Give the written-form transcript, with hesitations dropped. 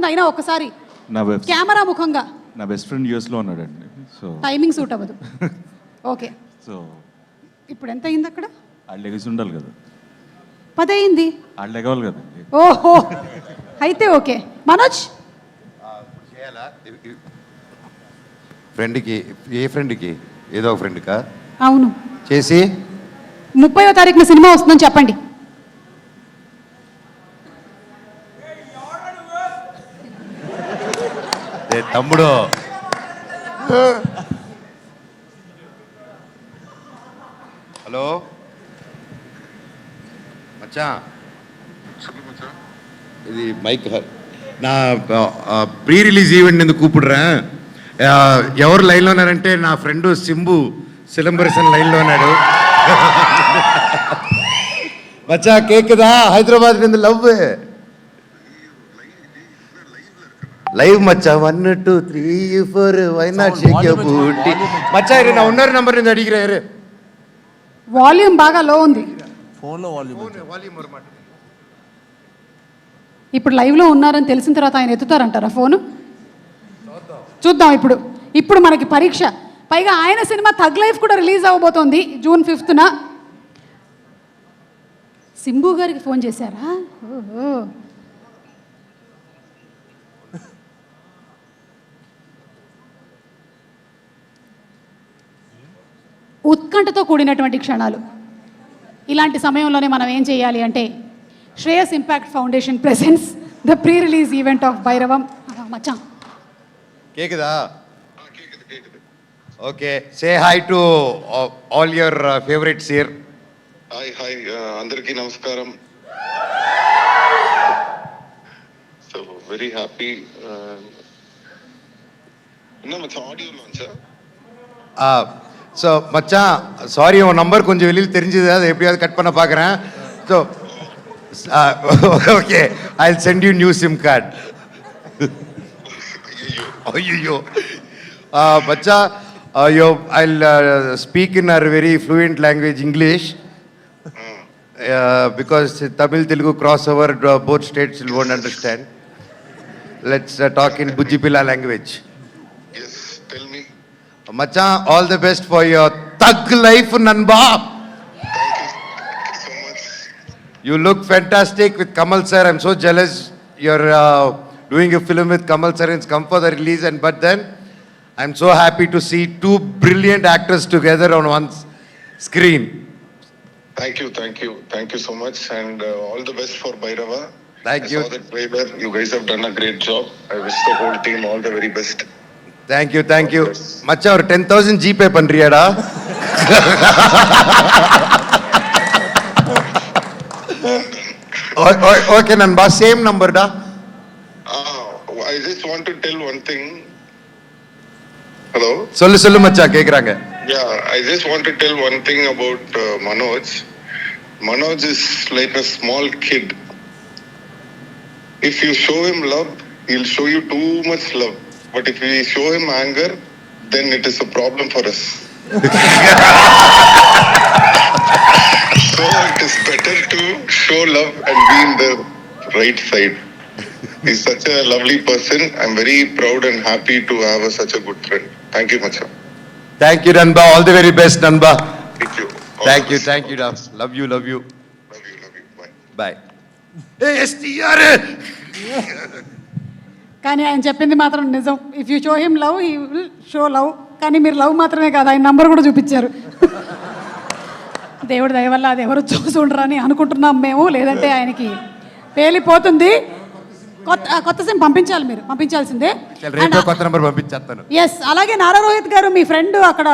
ఉంటుంది అయినా ఒకసారి నా కెమెరా ముఖంగా. నా బెస్ట్ ఫ్రెండ్ యూఎస్లో ఉన్నాడండి, సో టైమింగ్ సూట్ అవ్వదు. ఓకే, సో ఇప్పుడు ఎంత అయింది అక్కడ? వాళ్ళు ఎగిసి ఉండాలి కదా, 10 అయింది. వాళ్ళు ఎగవాలి కదండి. ఓహో, అయితే ఓకే. మనోజ్ ఫ్రెండ్కి, ఏ ఫ్రెండ్కి? ఏదో ఒక ఫ్రెండ్కా అవును చేసి 30వ తారీఖున సినిమా వస్తుందని చెప్పండి. తమ్ముడు హలో మచ్చా, ఇది మైక్ నా ప్రీ రిలీజ్ ఈవెంట్ ఎందుకు కూపిడ్రా? ఎవరు లైన్లో ఉన్నారంటే నా ఫ్రెండ్ సింబు సిలంబరసన్ లైన్లో ఉన్నాడు. మచ్చా కేక్దా హైదరాబాద్ నింద live Maccha 1 2 3 4 why not Sheikh your బూటీ మచ్చా. నా ఉన్నర్ నంబర్ నుంచి అడిగిరారు. వాల్యూమ్ బాగా లో ఉంది. ఫోన్లో వాల్యూమ్ ఇప్పుడు లైవ్లో ఉన్నారని తెలిసిన తర్వాత ఆయన ఎత్తుతారంటారా ఫోను? చూద్దాం. ఇప్పుడు మనకి పరీక్ష. పైగా ఆయన సినిమా థగ్ లైఫ్ కూడా రిలీజ్ అవ్వబోతోంది జూన్ 5న. సింబు గారికి ఫోన్ చేశారా? ఓహో, ఉత్కంఠతో కూడినటువంటి క్షణాలు. ఇలాంటి సమయంలోనే మనం ఏం చేయాలి అంటే, Shreyas impact foundation presents the pre release event of Bhairavam. మచ్చా కేకుదా? Okay, say hi to all your favourites here. Hi అందరికీ నమస్కారం. So very happy. ஆடியோ லான்ச்சா? ஸோ மச்சான் சாரி, உன் நம்பர் கொஞ்சம் வெளியில் தெரிஞ்சது, அதை எப்படியாவது கட் பண்ண பார்க்குறேன். So okay, I will send you new SIM card. ஐயோ மச்சா, ஐயோ I will speak in our very fluent language English, because Tamil Telugu crossover, both states will won't understand. Let's talk in Bujipila language. Yes, tell me. Macha, all the best for your thug life, Nanba. Thank you so much. You look fantastic with Kamal sir. I'm so jealous. You're doing a film with Kamal sir. It's come for the release, and but then I'm so happy to see two brilliant actors together on one screen. Thank you so much, and all the best for Bhairava. Thank you. I saw that trailer. You guys have done a great job. I wish the whole team all the very best. Thank you. Macha, or 10,000 GPay பண்றியாடா? Okay Nanba, same number da. I just want to tell one thing. Hello? சொல்லு மச்சா, கேக்குறாங்க. Yeah, I just want to tell one thing about Manoj. Manoj is like a small kid. If you show him love, he'll show you too much love. But if we show him anger, then it is a problem for us. So it is better to show love and be in the right side. He's such a lovely person. I'm very proud and happy to have such a good friend. Thank you, Macha. Thank you Nanba, all the very best Nanba. Thank you. Thank you da. Love you. Love you. Bye. Hey STR. కానీ ఆయన చెప్పింది మాత్రం నిజం. If you show him love, he will show love. కానీ మీరు love మాత్రమే కాదు, ఆయన నంబర్ కూడా చూపించారు. దేవుడి దయ వల్ల అది ఎవరు చూసుండరని అనుకుంటున్నాం మేము, లేదంటే ఆయనకి పేలిపోతుంది. కొత్త సిమ్ పంపించాలి, మీరు పంపించాల్సిందే. కొత్త నంబర్ పంపించేస్తాను. ఎస్, అలాగే నారా రోహిత్ గారు మీ ఫ్రెండ్ అక్కడ